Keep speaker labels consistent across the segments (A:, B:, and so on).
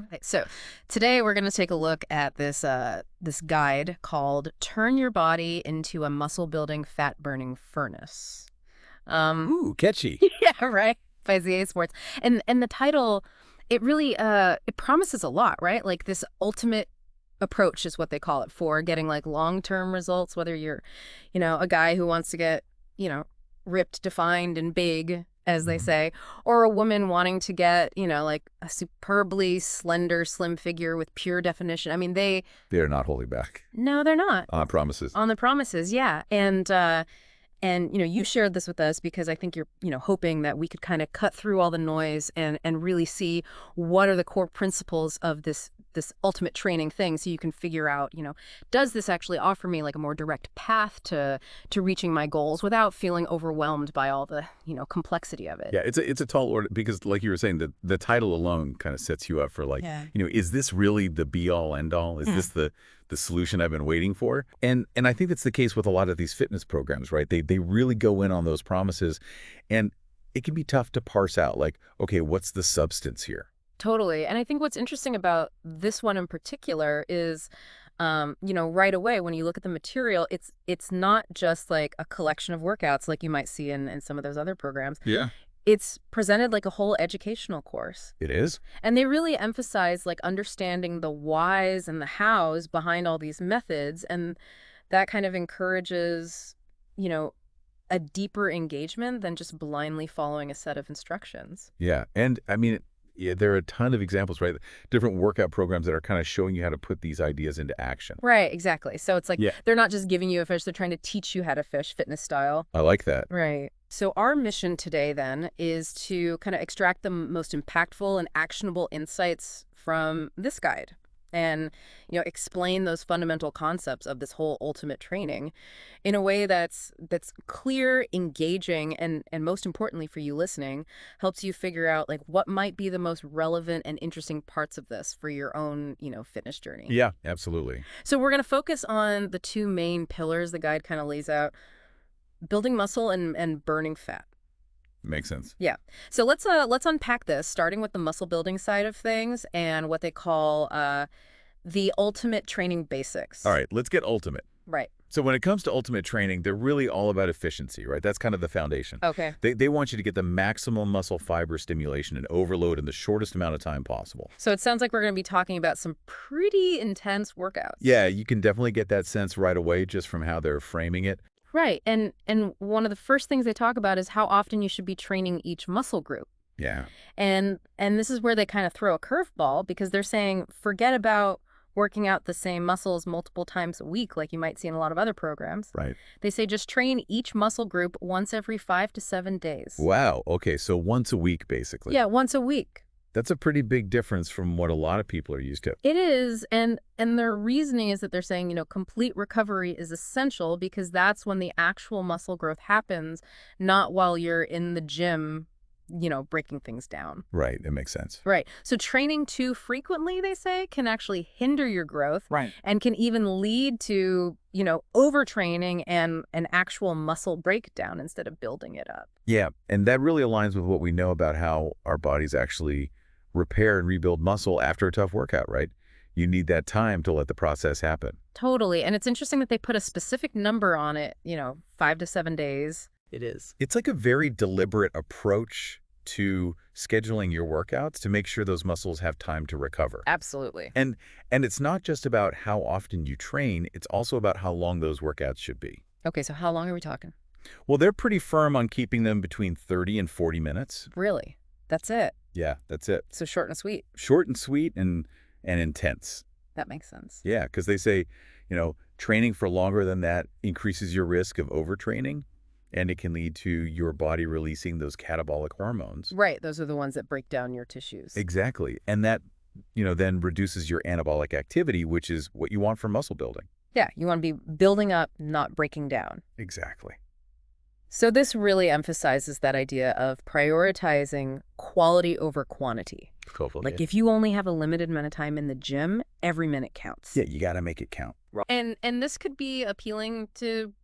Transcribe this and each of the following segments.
A: Okay, so today we're going to take a look at this this guide called "Turn Your Body into a Muscle Building Fat Burning Furnace."
B: Ooh, catchy.
A: Yeah, right. By ZA Sports, and the title, it really it promises a lot, right? Like this ultimate approach is what they call it for getting like long-term results. Whether you're, a guy who wants to get, ripped, defined, and big, as they say, or a woman wanting to get, like a superbly slender, slim figure with pure definition. I mean,
B: They're not holding back
A: no, they're not.
B: on promises.
A: On the promises, yeah. And you shared this with us because I think you're, hoping that we could kind of cut through all the noise and really see what are the core principles of this ultimate training thing, so you can figure out, does this actually offer me like a more direct path to reaching my goals without feeling overwhelmed by all the, complexity of it.
B: Yeah, it's a tall order because, like you were saying, the title alone kind of sets you up for like, is this really the be all end all? Is this the solution I've been waiting for? And I think that's the case with a lot of these fitness programs, right? They really go in on those promises, and it can be tough to parse out like, okay, what's the substance here?
A: Totally. And I think what's interesting about this one in particular is, right away when you look at the material, it's not just like a collection of workouts like you might see in some of those other programs.
B: Yeah.
A: It's presented like a whole educational course.
B: It is.
A: And they really emphasize like understanding the whys and the hows behind all these methods. And that kind of encourages, a deeper engagement than just blindly following a set of instructions.
B: Yeah. And I mean, there are a ton of examples, right? Different workout programs that are kind of showing you how to put these ideas into action.
A: Right, exactly. So it's like they're not just giving you a fish, they're trying to teach you how to fish, fitness style.
B: I like that.
A: Right. So our mission today then is to kind of extract the most impactful and actionable insights from this guide and, explain those fundamental concepts of this whole ultimate training in a way that's clear, engaging, and most importantly for you listening, helps you figure out like what might be the most relevant and interesting parts of this for your own, fitness journey.
B: Yeah, absolutely.
A: So we're going to focus on the two main pillars the guide kind of lays out: building muscle and burning fat.
B: Makes sense.
A: Yeah. So let's unpack this, starting with the muscle building side of things and what they call the ultimate training basics.
B: All right, let's get ultimate.
A: Right.
B: So when it comes to ultimate training, they're really all about efficiency, right? That's kind of the foundation.
A: Okay.
B: They want you to get the maximum muscle fiber stimulation and overload in the shortest amount of time possible.
A: So it sounds like we're going to be talking about some pretty intense workouts.
B: Yeah, you can definitely get that sense right away just from how they're framing it.
A: Right. And one of the first things they talk about is how often you should be training each muscle group.
B: Yeah.
A: And this is where they kind of throw a curveball, because they're saying forget about working out the same muscles multiple times a week like you might see in a lot of other programs.
B: Right.
A: They say just train each muscle group once every 5 to 7 days.
B: Wow. Okay, so once a week, basically.
A: Yeah, once a week.
B: That's a pretty big difference from what a lot of people are used to.
A: It is, and their reasoning is that they're saying, complete recovery is essential because that's when the actual muscle growth happens, not while you're in the gym, breaking things down.
B: Right, it makes sense.
A: Right. So training too frequently, they say, can actually hinder your growth.
B: Right.
A: And can even lead to, overtraining and an actual muscle breakdown instead of building it up.
B: Yeah, and that really aligns with what we know about how our bodies actually repair and rebuild muscle after a tough workout, right? You need that time to let the process happen.
A: Totally. And it's interesting that they put a specific number on it, 5 to 7 days.
C: It is.
B: It's like a very deliberate approach to scheduling your workouts to make sure those muscles have time to recover.
A: Absolutely.
B: And it's not just about how often you train, it's also about how long those workouts should be.
A: Okay, so how long are we talking?
B: Well, they're pretty firm on keeping them between 30 and 40 minutes.
A: Really? That's it?
B: Yeah, that's it.
A: So short and sweet.
B: Short and sweet and intense.
A: That makes sense.
B: Yeah, because they say, training for longer than that increases your risk of overtraining, and it can lead to your body releasing those catabolic hormones.
A: Right. Those are the ones that break down your tissues.
B: Exactly. And that, then reduces your anabolic activity, which is what you want for muscle building.
A: Yeah. You want to be building up, not breaking down.
B: Exactly.
A: So this really emphasizes that idea of prioritizing quality over quantity.
B: Totally.
A: Like if you only have a limited amount of time in the gym, every minute counts.
B: Yeah, you got to make it count.
A: And this could be appealing to,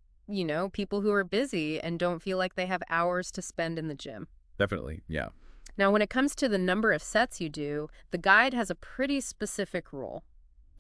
A: people who are busy and don't feel like they have hours to spend in the gym.
B: Definitely. Yeah.
A: Now, when it comes to the number of sets you do, the guide has a pretty specific rule.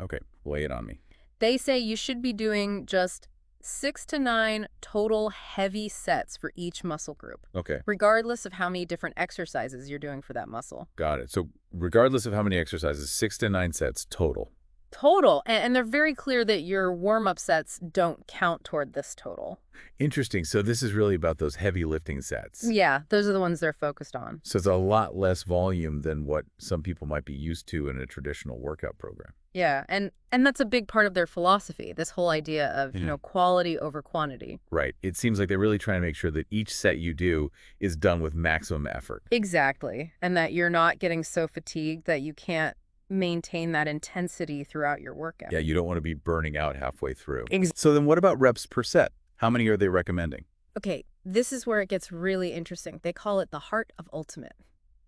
B: Okay, lay it on me.
A: They say you should be doing just 6 to 9 total heavy sets for each muscle group,
B: Okay,
A: regardless of how many different exercises you're doing for that muscle.
B: got it. So regardless of how many exercises, 6 to 9 sets total.
A: Total. And they're very clear that your warm-up sets don't count toward this total.
B: Interesting. So this is really about those heavy lifting sets.
A: Yeah, those are the ones they're focused on.
B: So it's a lot less volume than what some people might be used to in a traditional workout program.
A: Yeah, and that's a big part of their philosophy, this whole idea of, quality over quantity.
B: Right. It seems like they're really trying to make sure that each set you do is done with maximum effort.
A: Exactly. And that you're not getting so fatigued that you can't maintain that intensity throughout your workout.
B: Yeah, you don't want to be burning out halfway through.
A: Exactly.
B: So then what about reps per set? How many are they recommending?
A: Okay, this is where it gets really interesting. They call it the heart of ultimate.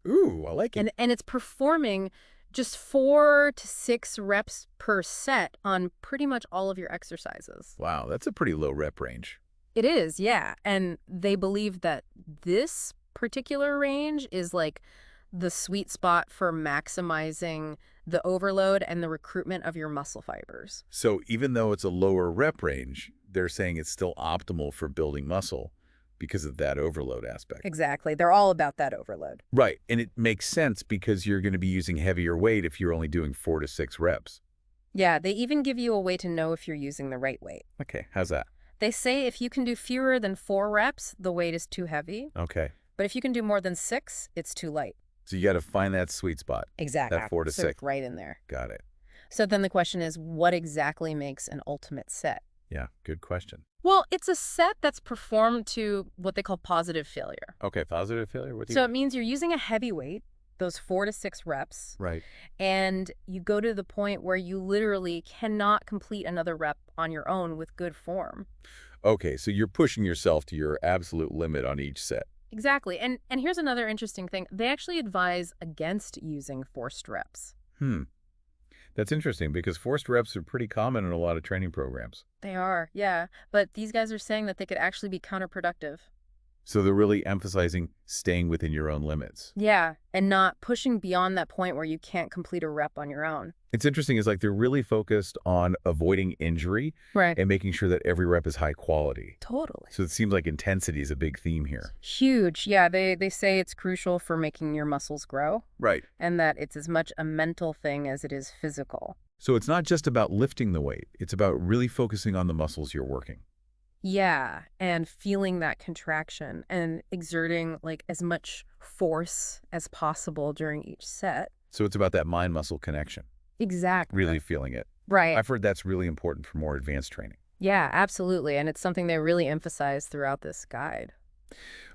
B: Ooh, I like it.
A: And it's performing just 4 to 6 reps per set on pretty much all of your exercises.
B: Wow, that's a pretty low rep range.
A: It is, yeah. And they believe that this particular range is like the sweet spot for maximizing the overload and the recruitment of your muscle fibers.
B: So even though it's a lower rep range, they're saying it's still optimal for building muscle because of that overload aspect.
A: Exactly. They're all about that overload.
B: Right. And it makes sense because you're going to be using heavier weight if you're only doing 4 to 6 reps.
A: Yeah, they even give you a way to know if you're using the right weight.
B: Okay, how's that?
A: They say if you can do fewer than 4 reps, the weight is too heavy.
B: Okay.
A: But if you can do more than 6, it's too light.
B: So you got to find that sweet spot.
A: Exactly.
B: That 4 to 6.
A: Right in there.
B: Got it.
A: So then the question is, what exactly makes an ultimate set?
B: Yeah, good question.
A: Well, it's a set that's performed to what they call positive failure.
B: Okay, positive failure? What do you
A: So it means you're using a heavy weight, those 4 to 6 reps,
B: Right.
A: and you go to the point where you literally cannot complete another rep on your own with good form.
B: Okay, so you're pushing yourself to your absolute limit on each set.
A: Exactly. And here's another interesting thing. They actually advise against using forced reps.
B: That's interesting because forced reps are pretty common in a lot of training programs.
A: They are, yeah. But these guys are saying that they could actually be counterproductive.
B: So they're really emphasizing staying within your own limits.
A: Yeah, and not pushing beyond that point where you can't complete a rep on your own.
B: It's interesting is like they're really focused on avoiding injury
A: Right.
B: and making sure that every rep is high quality.
A: Totally.
B: So it seems like intensity is a big theme here.
A: Huge. Yeah, they say it's crucial for making your muscles grow
B: Right.
A: and that it's as much a mental thing as it is physical.
B: So it's not just about lifting the weight. It's about really focusing on the muscles you're working.
A: Yeah, and feeling that contraction and exerting like as much force as possible during each set.
B: So it's about that mind-muscle connection,
A: Exactly.
B: really feeling it.
A: Right.
B: I've heard that's really important for more advanced training.
A: Yeah, absolutely. And it's something they really emphasize throughout this guide.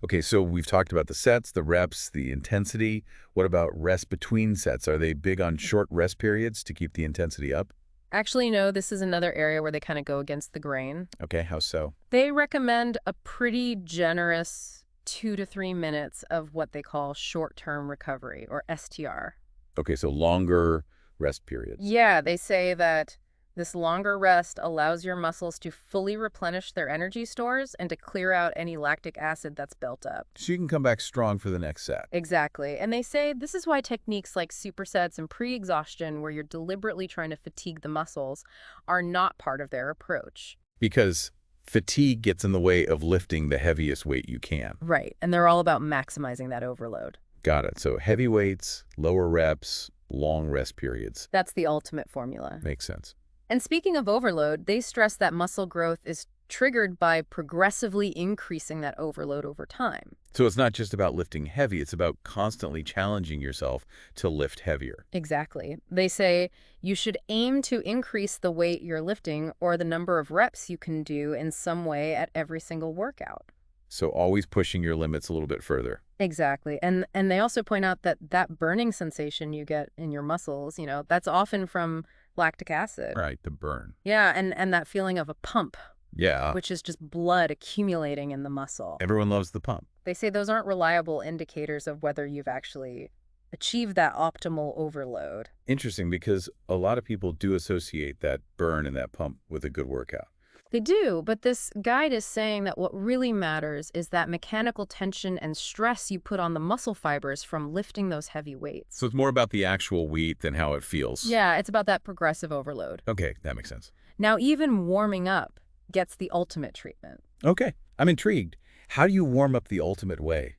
B: Okay, so we've talked about the sets, the reps, the intensity. What about rest between sets? Are they big on short rest periods to keep the intensity up?
A: Actually, no, this is another area where they kind of go against the grain.
B: Okay, how so?
A: They recommend a pretty generous 2 to 3 minutes of what they call short-term recovery, or STR.
B: Okay, so longer rest periods.
A: Yeah, they say that this longer rest allows your muscles to fully replenish their energy stores and to clear out any lactic acid that's built up.
B: So you can come back strong for the next set.
A: Exactly. And they say this is why techniques like supersets and pre-exhaustion, where you're deliberately trying to fatigue the muscles, are not part of their approach.
B: Because fatigue gets in the way of lifting the heaviest weight you can.
A: Right. And they're all about maximizing that overload.
B: Got it. So heavy weights, lower reps, long rest periods.
A: That's the ultimate formula.
B: Makes sense.
A: And speaking of overload, they stress that muscle growth is triggered by progressively increasing that overload over time.
B: So it's not just about lifting heavy, it's about constantly challenging yourself to lift heavier.
A: Exactly. They say you should aim to increase the weight you're lifting or the number of reps you can do in some way at every single workout.
B: So always pushing your limits a little bit further.
A: Exactly. And they also point out that that burning sensation you get in your muscles, that's often from lactic acid.
B: Right, the burn.
A: Yeah, and that feeling of a pump,
B: Yeah.
A: which is just blood accumulating in the muscle.
B: Everyone loves the pump.
A: They say those aren't reliable indicators of whether you've actually achieved that optimal overload.
B: Interesting, because a lot of people do associate that burn and that pump with a good workout.
A: They do, but this guide is saying that what really matters is that mechanical tension and stress you put on the muscle fibers from lifting those heavy weights.
B: So it's more about the actual weight than how it feels.
A: Yeah, it's about that progressive overload.
B: Okay, that makes sense.
A: Now, even warming up gets the ultimate treatment.
B: Okay, I'm intrigued. How do you warm up the ultimate way?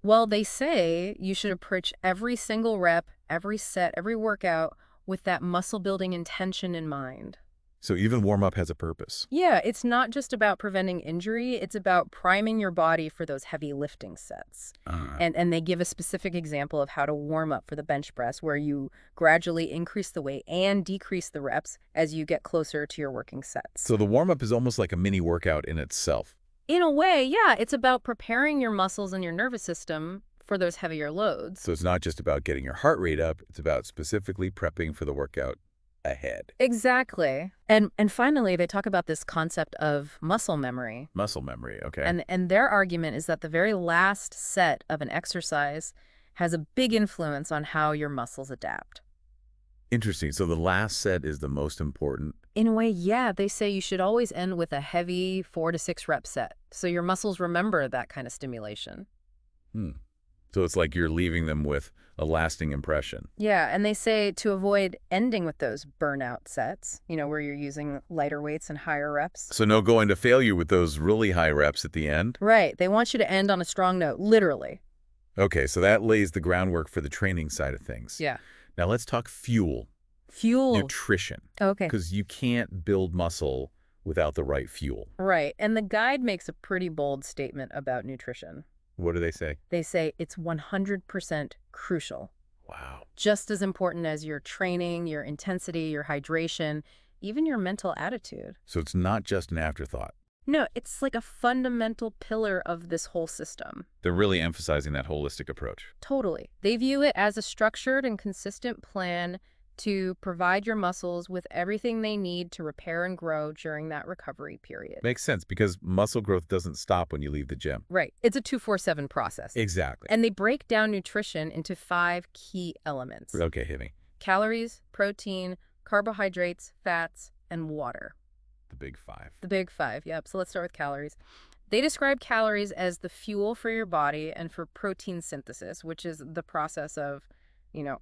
A: Well, they say you should approach every single rep, every set, every workout with that muscle building intention in mind.
B: So even warm-up has a purpose.
A: Yeah, it's not just about preventing injury, it's about priming your body for those heavy lifting sets. And they give a specific example of how to warm up for the bench press, where you gradually increase the weight and decrease the reps as you get closer to your working sets.
B: So the warm-up is almost like a mini workout in itself.
A: In a way, yeah, it's about preparing your muscles and your nervous system for those heavier loads.
B: So it's not just about getting your heart rate up, it's about specifically prepping for the workout ahead.
A: Exactly. And finally, they talk about this concept of muscle memory.
B: Muscle memory, okay.
A: And their argument is that the very last set of an exercise has a big influence on how your muscles adapt.
B: Interesting. So the last set is the most important.
A: In a way, yeah, they say you should always end with a heavy 4 to 6 rep set, so your muscles remember that kind of stimulation.
B: So it's like you're leaving them with a lasting impression.
A: Yeah, and they say to avoid ending with those burnout sets, where you're using lighter weights and higher reps.
B: So no going to failure with those really high reps at the end?
A: Right. They want you to end on a strong note, literally.
B: Okay, so that lays the groundwork for the training side of things.
A: Yeah.
B: Now let's talk fuel.
A: Fuel.
B: Nutrition.
A: Okay.
B: Because you can't build muscle without the right fuel.
A: Right. And the guide makes a pretty bold statement about nutrition.
B: What do they say?
A: They say it's 100% crucial.
B: Wow.
A: Just as important as your training, your intensity, your hydration, even your mental attitude.
B: So it's not just an afterthought.
A: No, it's like a fundamental pillar of this whole system.
B: They're really emphasizing that holistic approach.
A: Totally. They view it as a structured and consistent plan to provide your muscles with everything they need to repair and grow during that recovery period.
B: Makes sense, because muscle growth doesn't stop when you leave the gym.
A: Right. It's a 2-4-7 process.
B: Exactly.
A: And they break down nutrition into 5 key elements.
B: Okay, hit me.
A: Calories, protein, carbohydrates, fats, and water.
B: The big 5.
A: The big 5, yep. So let's start with calories. They describe calories as the fuel for your body and for protein synthesis, which is the process of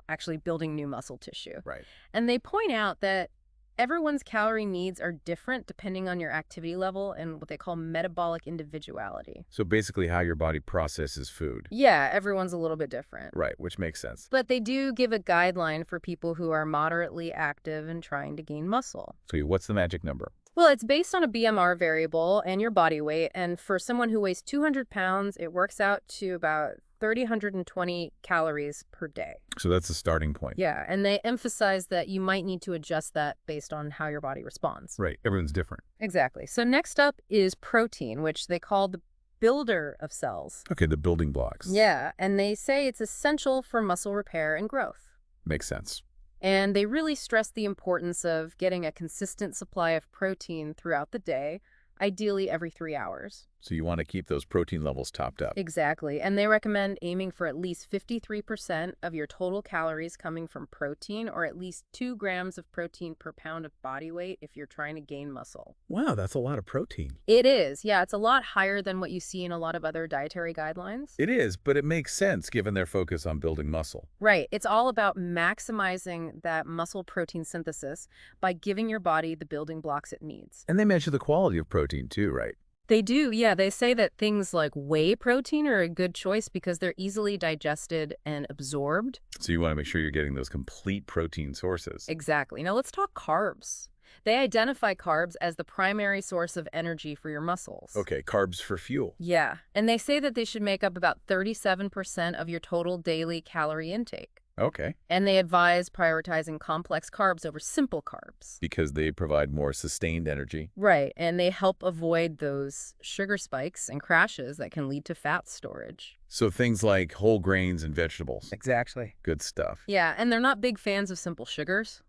A: actually building new muscle tissue.
B: Right.
A: And they point out that everyone's calorie needs are different depending on your activity level and what they call metabolic individuality.
B: So basically how your body processes food.
A: Yeah, everyone's a little bit different.
B: Right, which makes sense.
A: But they do give a guideline for people who are moderately active and trying to gain muscle.
B: So what's the magic number?
A: Well, it's based on a BMR variable and your body weight. And for someone who weighs 200 pounds, it works out to about 320 calories per day.
B: So that's the starting point.
A: Yeah, and they emphasize that you might need to adjust that based on how your body responds.
B: Right, everyone's different.
A: Exactly. So next up is protein, which they call the builder of cells.
B: Okay, the building blocks.
A: Yeah, and they say it's essential for muscle repair and growth.
B: Makes sense.
A: And they really stress the importance of getting a consistent supply of protein throughout the day, ideally every 3 hours.
B: So you want to keep those protein levels topped up.
A: Exactly. And they recommend aiming for at least 53% of your total calories coming from protein, or at least 2 grams of protein per pound of body weight if you're trying to gain muscle.
B: Wow, that's a lot of protein.
A: It is. Yeah, it's a lot higher than what you see in a lot of other dietary guidelines.
B: It is, but it makes sense given their focus on building muscle.
A: Right. It's all about maximizing that muscle protein synthesis by giving your body the building blocks it needs.
B: And they measure the quality of protein too, right?
A: They do, yeah. They say that things like whey protein are a good choice because they're easily digested and absorbed.
B: So you want to make sure you're getting those complete protein sources.
A: Exactly. Now let's talk carbs. They identify carbs as the primary source of energy for your muscles.
B: Okay, carbs for fuel.
A: Yeah, and they say that they should make up about 37% of your total daily calorie intake.
B: Okay.
A: And they advise prioritizing complex carbs over simple carbs.
B: Because they provide more sustained energy.
A: Right, and they help avoid those sugar spikes and crashes that can lead to fat storage.
B: So things like whole grains and vegetables.
A: Exactly.
B: Good stuff.
A: Yeah, and they're not big fans of simple sugars.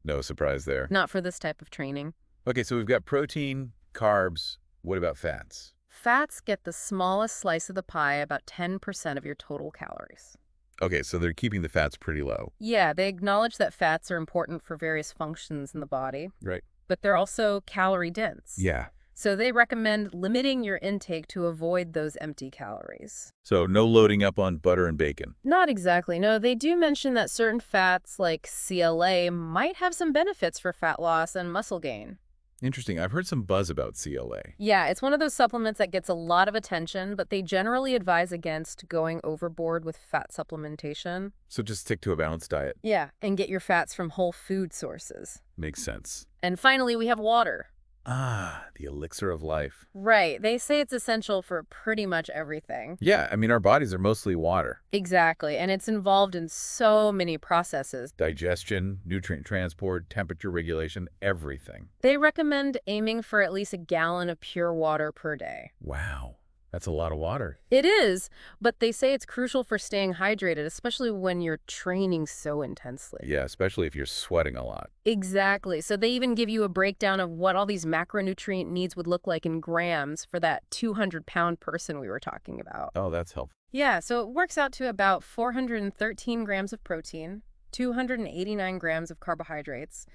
B: No surprise there.
A: Not for this type of training.
B: Okay, so we've got protein, carbs. What about fats?
A: Fats get the smallest slice of the pie, about 10% of your total calories.
B: Okay, so they're keeping the fats pretty low.
A: Yeah, they acknowledge that fats are important for various functions in the body.
B: Right.
A: but they're also calorie dense.
B: Yeah.
A: So they recommend limiting your intake to avoid those empty calories.
B: So no loading up on butter and bacon.
A: Not exactly. No, they do mention that certain fats like CLA might have some benefits for fat loss and muscle gain.
B: Interesting. I've heard some buzz about CLA.
A: Yeah, it's one of those supplements that gets a lot of attention, but they generally advise against going overboard with fat supplementation.
B: So just stick to a balanced diet.
A: Yeah, and get your fats from whole food sources.
B: Makes sense.
A: And finally, we have water.
B: Ah, the elixir of life.
A: Right. They say it's essential for pretty much everything.
B: Yeah, I mean, our bodies are mostly water.
A: Exactly. And it's involved in so many processes.
B: Digestion, nutrient transport, temperature regulation, everything.
A: They recommend aiming for at least a gallon of pure water per day.
B: Wow, that's a lot of water.
A: It is, but they say it's crucial for staying hydrated, especially when you're training so intensely.
B: Yeah, especially if you're sweating a lot.
A: Exactly. So they even give you a breakdown of what all these macronutrient needs would look like in grams for that 200-pound person we were talking about.
B: Oh, that's helpful.
A: Yeah, so it works out to about 413 grams of protein, 289 grams of carbohydrates,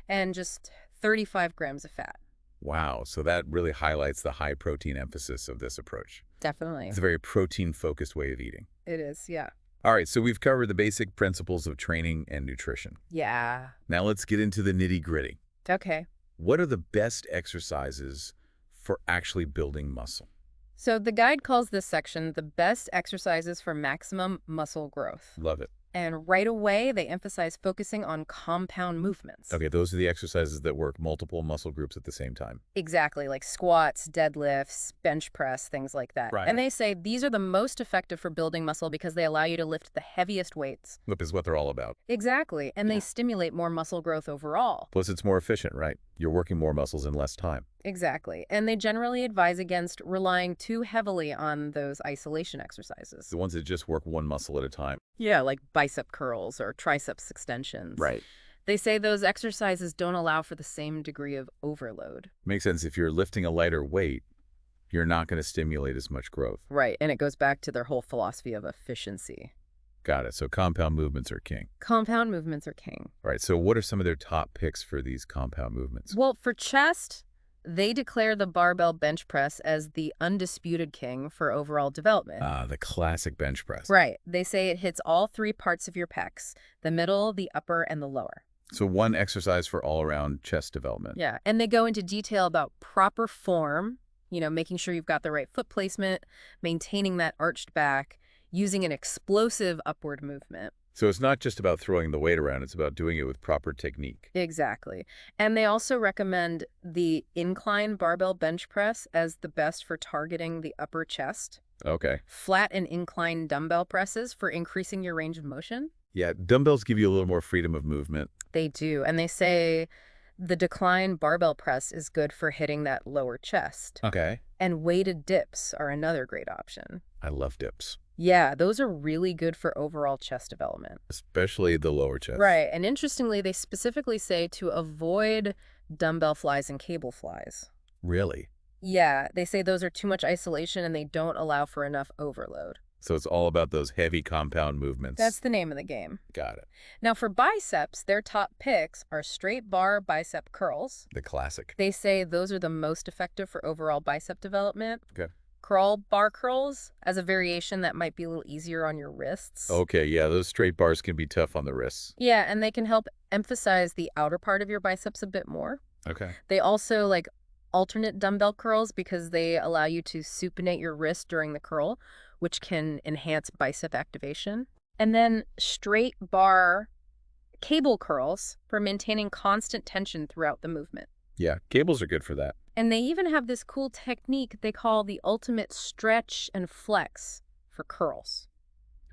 A: and just 35 grams of fat.
B: Wow, so that really highlights the high protein emphasis of this approach.
A: Definitely.
B: It's a very protein-focused way of eating.
A: It is, yeah.
B: All right, so we've covered the basic principles of training and nutrition.
A: Yeah.
B: Now let's get into the nitty-gritty.
A: Okay.
B: What are the best exercises for actually building muscle?
A: So the guide calls this section the best exercises for maximum muscle growth.
B: Love it.
A: And right away, they emphasize focusing on compound movements.
B: Okay, those are the exercises that work multiple muscle groups at the same time.
A: Exactly, like squats, deadlifts, bench press, things like that.
B: Right.
A: And they say these are the most effective for building muscle because they allow you to lift the heaviest weights.
B: Whip is what they're all about.
A: Exactly, and they stimulate more muscle growth overall.
B: Plus, it's more efficient, right? You're working more muscles in less time.
A: Exactly, and they generally advise against relying too heavily on those isolation exercises.
B: The ones that just work one muscle at a time.
A: Yeah, like bicep curls or triceps extensions.
B: Right.
A: They say those exercises don't allow for the same degree of overload.
B: Makes sense. If you're lifting a lighter weight, you're not going to stimulate as much growth.
A: Right, and it goes back to their whole philosophy of efficiency.
B: Got it. So compound movements are king.
A: Compound movements are king.
B: All right. So what are some of their top picks for these compound movements?
A: Well, for chest, they declare the barbell bench press as the undisputed king for overall development.
B: Ah, the classic bench press.
A: Right. They say it hits all three parts of your pecs, the middle, the upper, and the lower.
B: So one exercise for all-around chest development.
A: Yeah, and they go into detail about proper form, making sure you've got the right foot placement, maintaining that arched back, using an explosive upward movement.
B: So it's not just about throwing the weight around, it's about doing it with proper technique.
A: Exactly. And they also recommend the incline barbell bench press as the best for targeting the upper chest.
B: Okay.
A: Flat and incline dumbbell presses for increasing your range of motion.
B: Yeah, dumbbells give you a little more freedom of movement.
A: They do. And they say the decline barbell press is good for hitting that lower chest.
B: Okay.
A: And weighted dips are another great option.
B: I love dips.
A: Yeah, those are really good for overall chest development.
B: Especially the lower chest.
A: Right. And interestingly, they specifically say to avoid dumbbell flies and cable flies.
B: Really?
A: Yeah, they say those are too much isolation and they don't allow for enough overload.
B: So it's all about those heavy compound movements.
A: That's the name of the game.
B: Got it.
A: Now for biceps, their top picks are straight bar bicep curls.
B: The classic.
A: They say those are the most effective for overall bicep development.
B: Okay.
A: Crawl bar curls as a variation that might be a little easier on your wrists.
B: Okay, yeah, those straight bars can be tough on the wrists.
A: Yeah, and they can help emphasize the outer part of your biceps a bit more.
B: Okay.
A: They also like alternate dumbbell curls because they allow you to supinate your wrist during the curl, which can enhance bicep activation. And then straight bar cable curls for maintaining constant tension throughout the movement.
B: Yeah, cables are good for that.
A: And they even have this cool technique they call the ultimate stretch and flex for curls.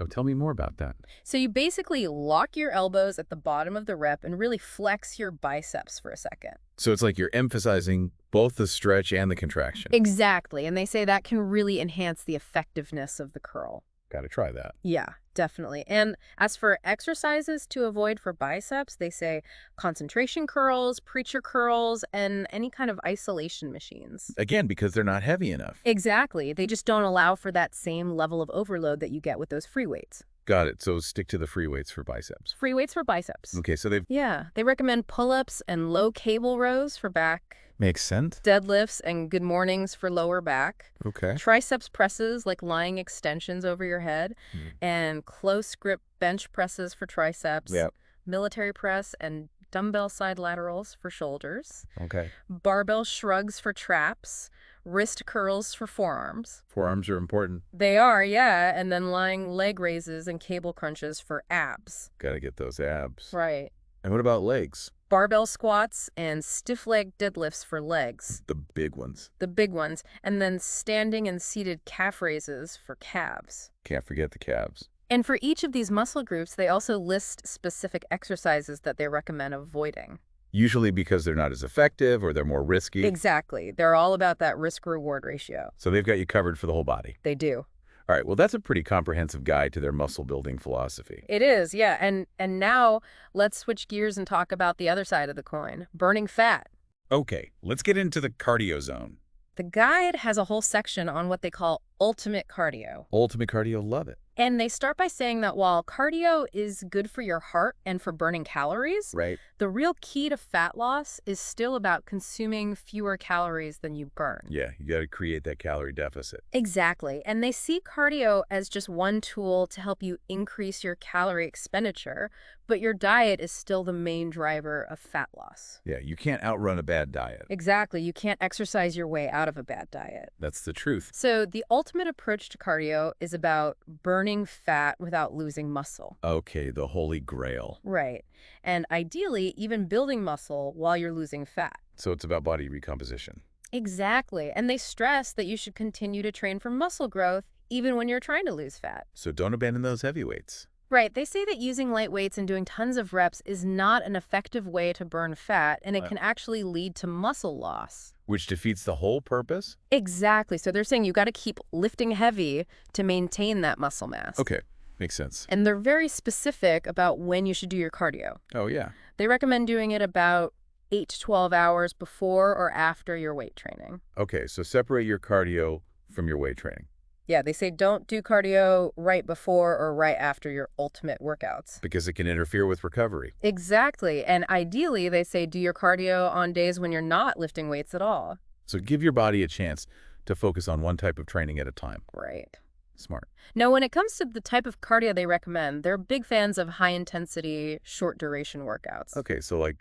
B: Oh, tell me more about that.
A: So you basically lock your elbows at the bottom of the rep and really flex your biceps for a second.
B: So it's like you're emphasizing both the stretch and the contraction.
A: Exactly. And they say that can really enhance the effectiveness of the curl.
B: Got to try that.
A: Yeah, definitely. And as for exercises to avoid for biceps, they say concentration curls, preacher curls, and any kind of isolation machines.
B: Again, because they're not heavy enough.
A: Exactly. They just don't allow for that same level of overload that you get with those free weights.
B: Got it. So stick to the free weights for biceps.
A: Free weights for biceps.
B: Okay, so they've...
A: Yeah, they recommend pull-ups and low cable rows for back,
B: Makes sense.
A: deadlifts and good mornings for lower back,
B: Okay.
A: triceps presses like lying extensions over your head, and close grip bench presses for triceps,
B: Yep.
A: military press and dumbbell side laterals for shoulders,
B: Okay.
A: barbell shrugs for traps, wrist curls for forearms.
B: Forearms are important.
A: They are, yeah, and then lying leg raises and cable crunches for abs.
B: Got to get those abs.
A: Right.
B: And what about legs?
A: Barbell squats and stiff leg deadlifts for legs,
B: The big ones.
A: the big ones, and then standing and seated calf raises for calves.
B: Can't forget the calves.
A: And for each of these muscle groups, they also list specific exercises that they recommend avoiding.
B: Usually because they're not as effective or they're more risky.
A: Exactly. They're all about that risk-reward ratio.
B: So they've got you covered for the whole body.
A: They do.
B: All right, well, that's a pretty comprehensive guide to their muscle building philosophy.
A: It is, yeah. And now let's switch gears and talk about the other side of the coin, burning fat.
B: Okay, let's get into the cardio zone.
A: The guide has a whole section on what they call ultimate cardio.
B: Ultimate cardio, love it.
A: And they start by saying that while cardio is good for your heart and for burning calories,
B: Right.
A: the real key to fat loss is still about consuming fewer calories than you burn.
B: Yeah, you got to create that calorie deficit.
A: Exactly. And they see cardio as just one tool to help you increase your calorie expenditure, but your diet is still the main driver of fat loss.
B: Yeah, you can't outrun a bad diet.
A: Exactly. You can't exercise your way out of a bad diet.
B: That's the truth.
A: So the ultimate approach to cardio is about burning fat without losing muscle.
B: Okay, the holy grail.
A: Right. And ideally, even building muscle while you're losing fat.
B: So it's about body recomposition.
A: Exactly. And they stress that you should continue to train for muscle growth even when you're trying to lose fat.
B: So don't abandon those heavy weights.
A: Right. They say that using light weights and doing tons of reps is not an effective way to burn fat, and it can actually lead to muscle loss.
B: Which defeats the whole purpose?
A: Exactly. So they're saying you got to keep lifting heavy to maintain that muscle mass.
B: Okay, makes sense.
A: And they're very specific about when you should do your cardio.
B: Oh, yeah.
A: They recommend doing it about 8 to 12 hours before or after your weight training.
B: Okay, so separate your cardio from your weight training.
A: Yeah, they say don't do cardio right before or right after your ultimate workouts.
B: Because it can interfere with recovery.
A: Exactly. And ideally, they say do your cardio on days when you're not lifting weights at all.
B: So give your body a chance to focus on one type of training at a time.
A: Right.
B: Smart.
A: Now, when it comes to the type of cardio they recommend, they're big fans of high-intensity, short-duration workouts.
B: Okay, so like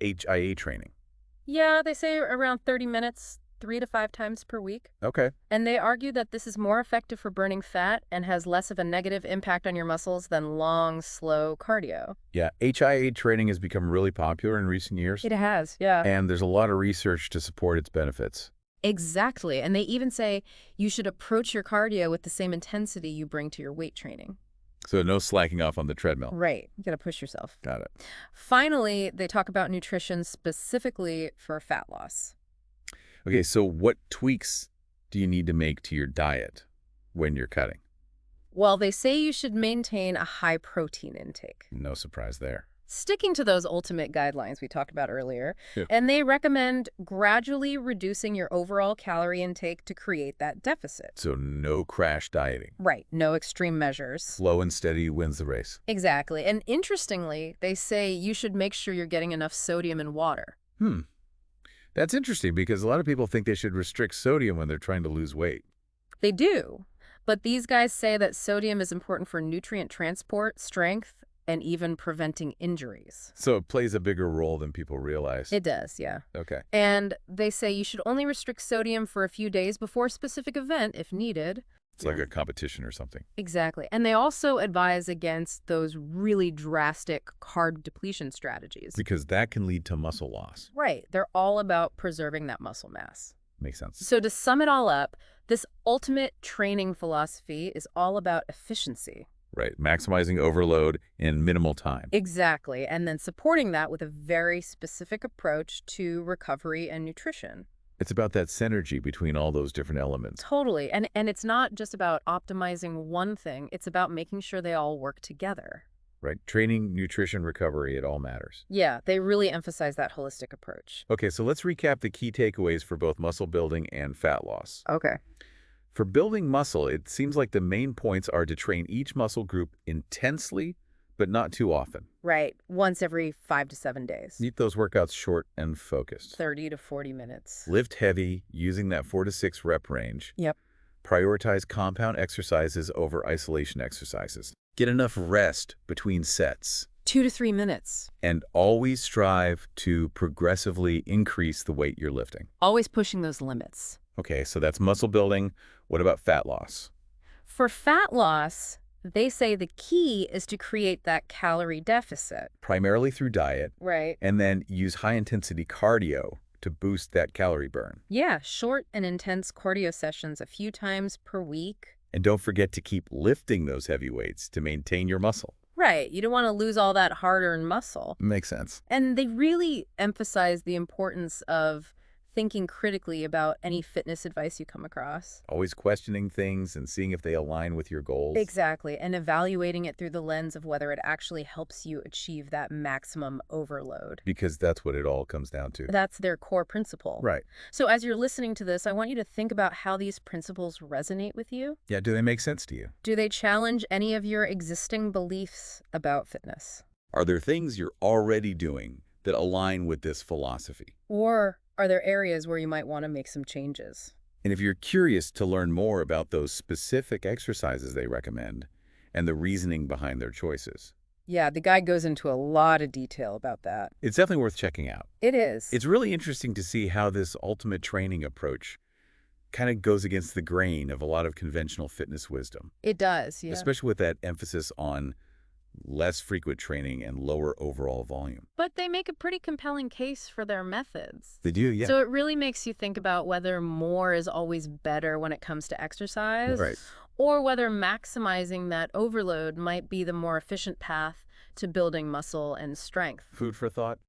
B: HIA training.
A: Yeah, they say around 30 minutes, 3 to 5 times per week.
B: Okay.
A: And they argue that this is more effective for burning fat and has less of a negative impact on your muscles than long, slow cardio.
B: Yeah, HIA training has become really popular in recent years.
A: It has, yeah.
B: And there's a lot of research to support its benefits.
A: Exactly. And they even say you should approach your cardio with the same intensity you bring to your weight training.
B: So no slacking off on the treadmill.
A: Right. You got to push yourself.
B: Got it.
A: Finally, they talk about nutrition specifically for fat loss.
B: Okay, so what tweaks do you need to make to your diet when you're cutting?
A: Well, they say you should maintain a high protein intake.
B: No surprise there.
A: Sticking to those ultimate guidelines we talked about earlier,
B: Yeah.
A: and they recommend gradually reducing your overall calorie intake to create that deficit.
B: So no crash dieting.
A: Right, no extreme measures.
B: Slow and steady wins the race.
A: Exactly, and interestingly, they say you should make sure you're getting enough sodium in water.
B: That's interesting because a lot of people think they should restrict sodium when they're trying to lose weight.
A: They do, but these guys say that sodium is important for nutrient transport, strength, and even preventing injuries.
B: So it plays a bigger role than people realize.
A: It does, yeah.
B: Okay.
A: And they say you should only restrict sodium for a few days before a specific event if needed.
B: It's like a competition or something.
A: Exactly. And they also advise against those really drastic carb depletion strategies.
B: Because that can lead to muscle loss.
A: Right. They're all about preserving that muscle mass.
B: Makes sense.
A: So to sum it all up, this ultimate training philosophy is all about efficiency.
B: Right. Maximizing overload in minimal time.
A: Exactly. And then supporting that with a very specific approach to recovery and nutrition.
B: It's about that synergy between all those different elements.
A: Totally. And it's not just about optimizing one thing. It's about making sure they all work together.
B: Right. Training, nutrition, recovery, it all matters.
A: Yeah, they really emphasize that holistic approach.
B: Okay, so let's recap the key takeaways for both muscle building and fat loss.
A: Okay.
B: For building muscle, it seems like the main points are to train each muscle group intensely, but not too often.
A: Right. Once every 5 to 7 days.
B: Keep those workouts short and focused.
A: 30 to 40 minutes.
B: Lift heavy using that 4 to 6 rep range.
A: Yep.
B: Prioritize compound exercises over isolation exercises. Get enough rest between sets.
A: 2 to 3 minutes.
B: And always strive to progressively increase the weight you're lifting.
A: Always pushing those limits.
B: Okay, so that's muscle building. What about fat loss?
A: For fat loss, they say the key is to create that calorie deficit.
B: Primarily through diet.
A: Right.
B: And then use high-intensity cardio to boost that calorie burn.
A: Yeah, short and intense cardio sessions a few times per week.
B: And don't forget to keep lifting those heavy weights to maintain your muscle.
A: Right. You don't want to lose all that hard-earned muscle.
B: Makes sense.
A: And they really emphasize the importance of thinking critically about any fitness advice you come across.
B: Always questioning things and seeing if they align with your goals.
A: Exactly. And evaluating it through the lens of whether it actually helps you achieve that maximum overload.
B: Because that's what it all comes down to.
A: That's their core principle.
B: Right.
A: So as you're listening to this, I want you to think about how these principles resonate with you.
B: Yeah, do they make sense to you?
A: Do they challenge any of your existing beliefs about fitness?
B: Are there things you're already doing that align with this philosophy?
A: Or are there areas where you might want to make some changes?
B: And if you're curious to learn more about those specific exercises they recommend and the reasoning behind their choices.
A: Yeah, the guide goes into a lot of detail about that.
B: It's definitely worth checking out.
A: It is.
B: It's really interesting to see how this ultimate training approach kind of goes against the grain of a lot of conventional fitness wisdom.
A: It does, yeah.
B: Especially with that emphasis on less frequent training and lower overall volume.
A: But they make a pretty compelling case for their methods.
B: They do, yeah.
A: So it really makes you think about whether more is always better when it comes to exercise.
B: Right.
A: Or whether maximizing that overload might be the more efficient path to building muscle and strength.
B: Food for thought.